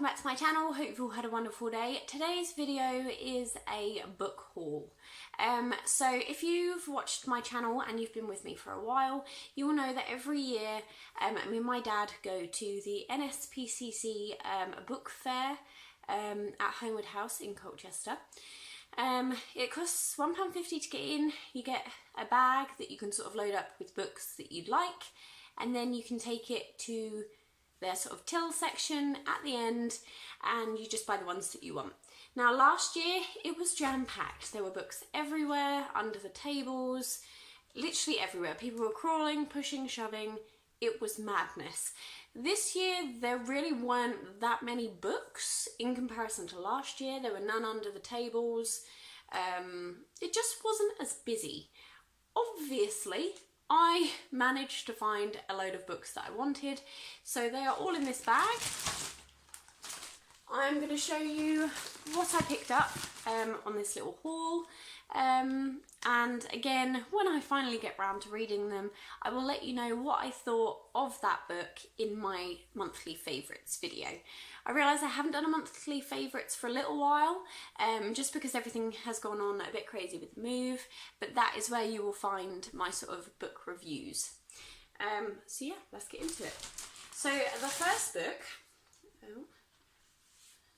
back to my channel. Hope you've all had a wonderful day. Today's video is a book haul. So if you've watched my channel and you've been with me for a while, you will know that every year me and my dad go to the NSPCC book fair at Homewood House in Colchester. It costs £1.50 to get in. You get a bag that you can sort of load up with books that you'd like, and then you can take it to their sort of till section at the end and you just buy the ones that you want. Now last year it was jam-packed. There were books everywhere, under the tables, literally everywhere. People were crawling, pushing, shoving. It was madness. This year there really weren't that many books in comparison to last year. There were none under the tables. It just wasn't as busy. Obviously, I managed to find a load of books that I wanted, so they are all in this bag. I'm going to show you what I picked up on this little haul, and again, when I finally get round to reading them, I will let you know what I thought of that book in my monthly favourites video. I realise I haven't done a monthly favourites for a little while, just because everything has gone on a bit crazy with the move, but that is where you will find my sort of book reviews. So yeah, let's get into it. So the first book,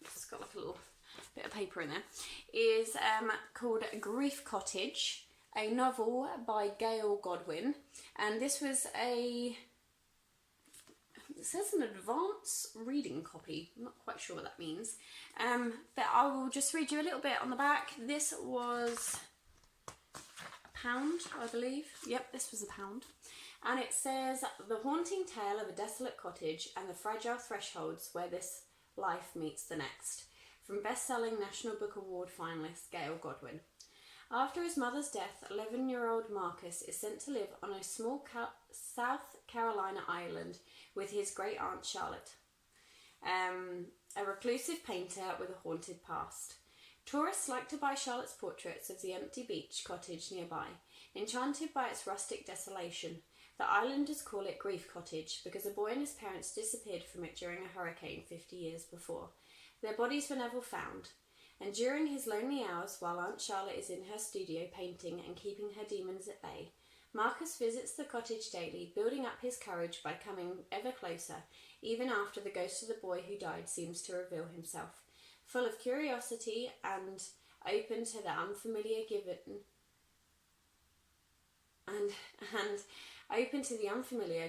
it's got like a little bit of paper in there, is called Grief Cottage, a novel by Gail Godwin, and this was it says an advanced reading copy. I'm not quite sure what that means, but I will just read you a little bit on the back. This was £1, I believe. Yep, this was £1. And it says, the haunting tale of a desolate cottage and the fragile thresholds where this life meets the next. From best-selling National Book Award finalist Gail Godwin. After his mother's death, 11-year-old Marcus is sent to live on a small South Carolina island with his great-aunt Charlotte, a reclusive painter with a haunted past. Tourists like to buy Charlotte's portraits of the empty beach cottage nearby, enchanted by its rustic desolation. The islanders call it Grief Cottage because a boy and his parents disappeared from it during a hurricane 50 years before. Their bodies were never found, and during his lonely hours while Aunt Charlotte is in her studio painting and keeping her demons at bay, Marcus visits the cottage daily, building up his courage by coming ever closer, even after the ghost of the boy who died seems to reveal himself. Full of curiosity and open to the unfamiliar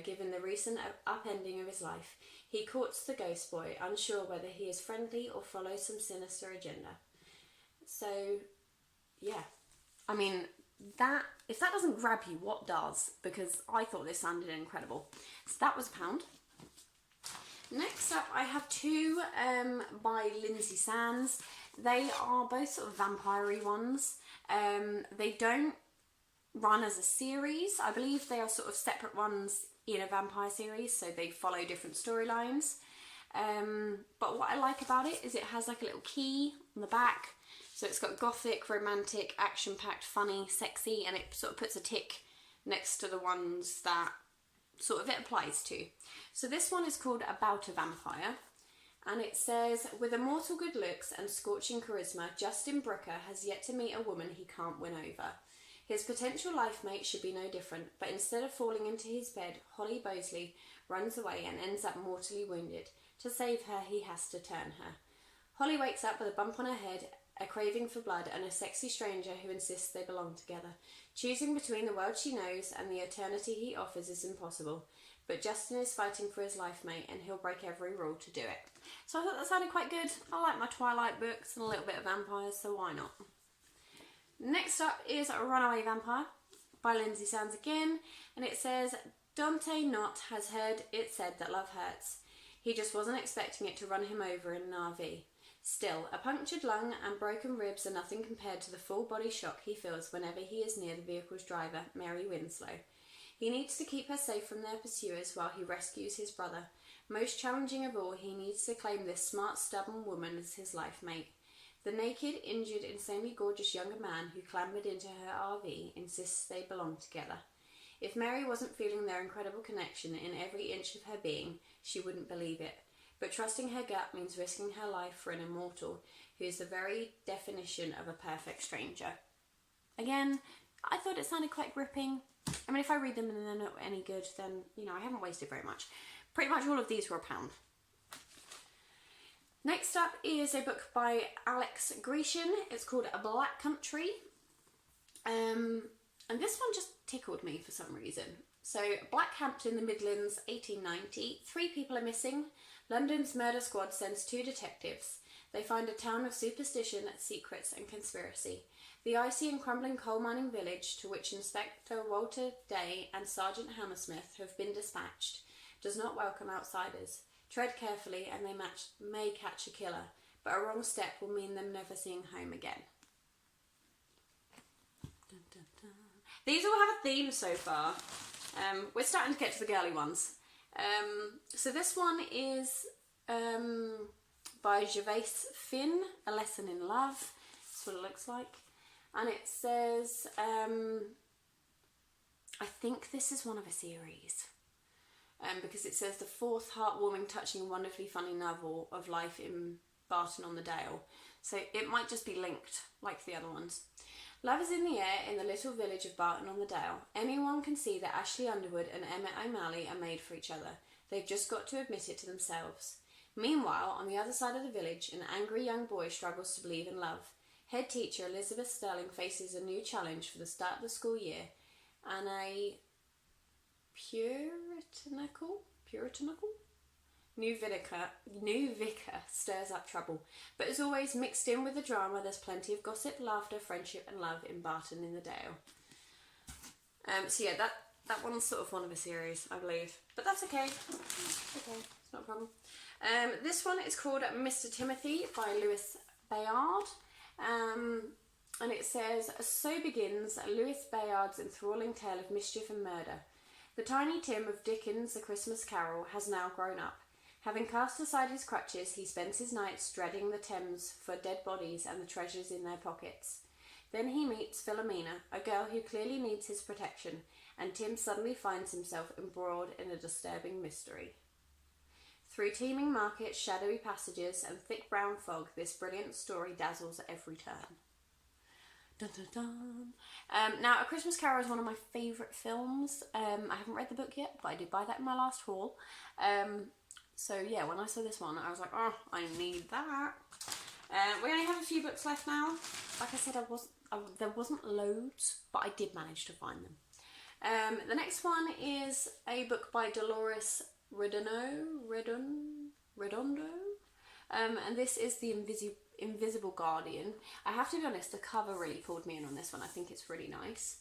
given the recent upending of his life, he courts the ghost boy, unsure whether he is friendly or follows some sinister agenda. So, yeah. I mean, if that doesn't grab you, what does? Because I thought this sounded incredible. So that was £1. Next up, I have two by Lindsay Sands. They are both sort of vampire-y ones. They don't run as a series. I believe they are sort of separate ones in a vampire series, so they follow different storylines. But what I like about it is it has like a little key on the back. So it's got gothic, romantic, action-packed, funny, sexy, and it sort of puts a tick next to the ones that sort of it applies to. So this one is called About a Vampire, and it says, with immortal good looks and scorching charisma, Justin Brooker has yet to meet a woman he can't win over. His potential life mate should be no different, but instead of falling into his bed, Holly Bosley runs away and ends up mortally wounded. To save her, he has to turn her. Holly wakes up with a bump on her head, a craving for blood, and a sexy stranger who insists they belong together. Choosing between the world she knows and the eternity he offers is impossible, but Justin is fighting for his life mate and he'll break every rule to do it. So I thought that sounded quite good. I like my Twilight books and a little bit of vampires, so why not? Next up is Runaway Vampire by Lindsay Sands again, and it says, Dante Knott has heard it said that love hurts. He just wasn't expecting it to run him over in an RV. Still, a punctured lung and broken ribs are nothing compared to the full body shock he feels whenever he is near the vehicle's driver, Mary Winslow. He needs to keep her safe from their pursuers while he rescues his brother. Most challenging of all, he needs to claim this smart, stubborn woman as his life mate. The naked, injured, insanely gorgeous younger man who clambered into her RV insists they belong together. If Mary wasn't feeling their incredible connection in every inch of her being, she wouldn't believe it. but trusting her gut means risking her life for an immortal who is the very definition of a perfect stranger. Again, I thought it sounded quite gripping. I mean, if I read them and they're not any good, then, you know, I haven't wasted very much. Pretty much all of these were £1. Next up is a book by Alex Grecian. It's called A Black Country. And this one just tickled me for some reason. So, Blackhampton, the Midlands, 1890. 3 people are missing. London's murder squad sends 2 detectives. They find a town of superstition, secrets and conspiracy. The icy and crumbling coal mining village, to which Inspector Walter Day and Sergeant Hammersmith have been dispatched, does not welcome outsiders. Tread carefully and they may catch a killer, but a wrong step will mean them never seeing home again. Dun, dun, dun. These all have a theme so far. We're starting to get to the girly ones. So this one is by Gervais Finn, A Lesson in Love. That's what it looks like. And it says, I think this is one of a series. Because it says the 4th heartwarming, touching, wonderfully funny novel of life in Barton-on-the-Dale. So it might just be linked, like the other ones. Love is in the air in the little village of Barton-on-the-Dale. Anyone can see that Ashley Underwood and Emmett O'Malley are made for each other. They've just got to admit it to themselves. Meanwhile, on the other side of the village, an angry young boy struggles to believe in love. Head teacher Elizabeth Sterling faces a new challenge for the start of the school year, and a puritanical new vicar stirs up trouble. But as always, mixed in with the drama, there's plenty of gossip, laughter, friendship and love in Barton in the Dale. So yeah, that one's sort of one of a series, I believe. But that's okay. Okay, it's not a problem. This one is called Mr. Timothy by Lewis Bayard. And it says, so begins Lewis Bayard's enthralling tale of mischief and murder. The tiny Tim of Dickens' A Christmas Carol has now grown up. Having cast aside his crutches, he spends his nights dreading the Thames for dead bodies and the treasures in their pockets. Then he meets Philomena, a girl who clearly needs his protection, and Tim suddenly finds himself embroiled in a disturbing mystery. Through teeming markets, shadowy passages, and thick brown fog, this brilliant story dazzles at every turn. Dun, dun, dun. Now, A Christmas Carol is one of my favourite films. I haven't read the book yet, but I did buy that in my last haul. So yeah, when I saw this one, I was like, oh, I need that. We only have a few books left now. Like I said, there wasn't loads, but I did manage to find them. The next one is a book by Dolores Redondo. And this is The Invisible Guardian. I have to be honest, the cover really pulled me in on this one. I think it's really nice.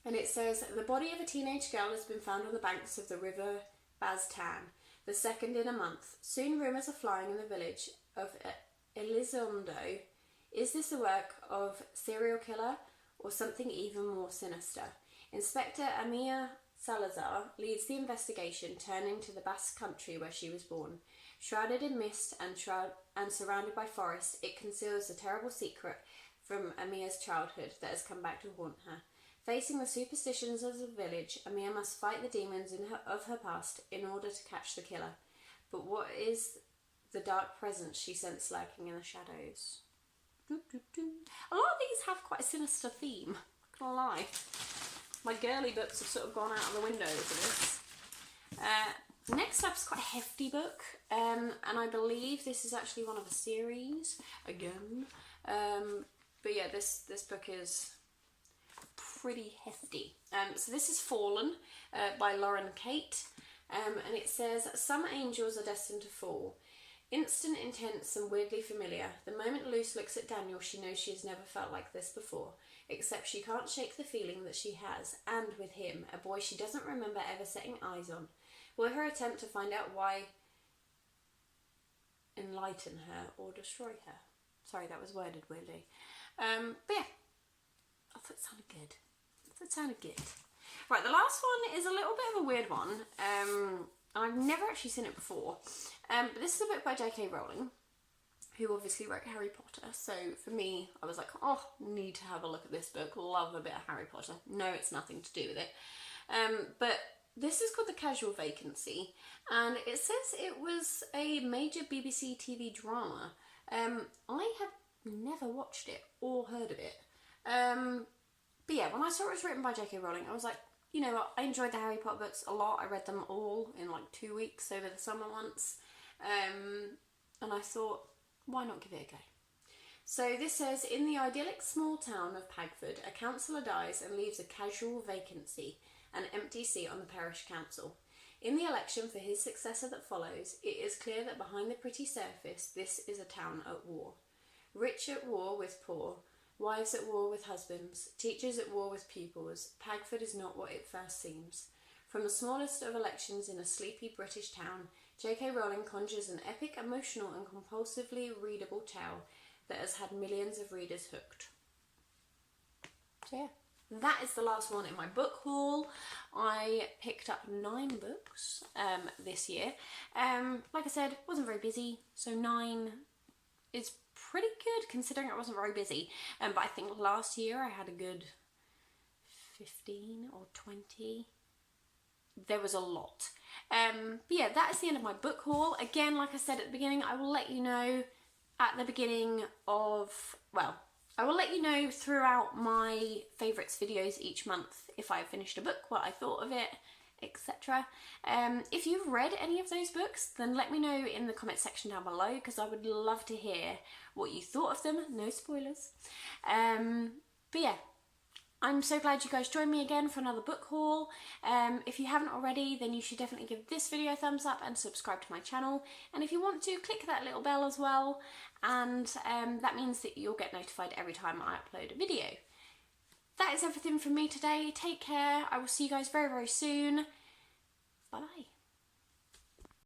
And it says, the body of a teenage girl has been found on the banks of the river Baztan, the second in a month. Soon rumours are flying in the village of Elizondo. Is this the work of serial killer or something even more sinister? Inspector Amia Salazar leads the investigation, turning to the Basque country where she was born. Shrouded in mist and surrounded by forest, it conceals a terrible secret from Amia's childhood that has come back to haunt her. Facing the superstitions of the village, Amia must fight the demons of her past in order to catch the killer. But what is the dark presence she sensed lurking in the shadows? A lot of these have quite a sinister theme, not gonna lie. My girly books have sort of gone out of the window for this. Next up is quite a hefty book, and I believe this is actually one of a series again. But yeah, this book is pretty hefty. So this is Fallen by Lauren Kate, and it says, some angels are destined to fall. Instant, intense and weirdly familiar. The moment Luce looks at Daniel, she knows she has never felt like this before, except she can't shake the feeling that she has, and with him, a boy she doesn't remember ever setting eyes on. Will her attempt to find out why enlighten her or destroy her? Sorry, that was worded weirdly. But yeah, I thought it sounded good. Right, the last one is a little bit of a weird one. I've never actually seen it before. But this is a book by J.K. Rowling, who obviously wrote Harry Potter. So for me, I was like, oh, need to have a look at this book. Love a bit of Harry Potter. No, it's nothing to do with it. But this is called The Casual Vacancy, and it says it was a major BBC TV drama. I have never watched it or heard of it. But yeah, when I saw it was written by J.K. Rowling, I was like, you know what, I enjoyed the Harry Potter books a lot. I read them all in like 2 weeks over the summer months. And I thought, why not give it a go? So this says, in the idyllic small town of Pagford, a councillor dies and leaves a casual vacancy, an empty seat on the parish council. In the election for his successor that follows, it is clear that behind the pretty surface, this is a town at war. Rich at war with poor, wives at war with husbands, teachers at war with pupils, Pagford is not what it first seems. From the smallest of elections in a sleepy British town, J.K. Rowling conjures an epic, emotional and compulsively readable tale that has had millions of readers hooked. So yeah, that is the last one in my book haul. I picked up 9 books this year. Like I said, wasn't very busy, so 9 is pretty good considering I wasn't very busy. But I think last year I had a good 15 or 20. There was a lot. But yeah, that is the end of my book haul. Again, like I said at the beginning, I will let you know at the beginning of, well, I will let you know throughout my favourites videos each month if I finished a book, what I thought of it, etc. If you've read any of those books, then let me know in the comment section down below, because I would love to hear what you thought of them. No spoilers. But yeah, I'm so glad you guys joined me again for another book haul. If you haven't already, then you should definitely give this video a thumbs up and subscribe to my channel. And if you want to, click that little bell as well, and that means that you'll get notified every time I upload a video. That is everything from me today. Take care. I will see you guys very, very soon. Bye.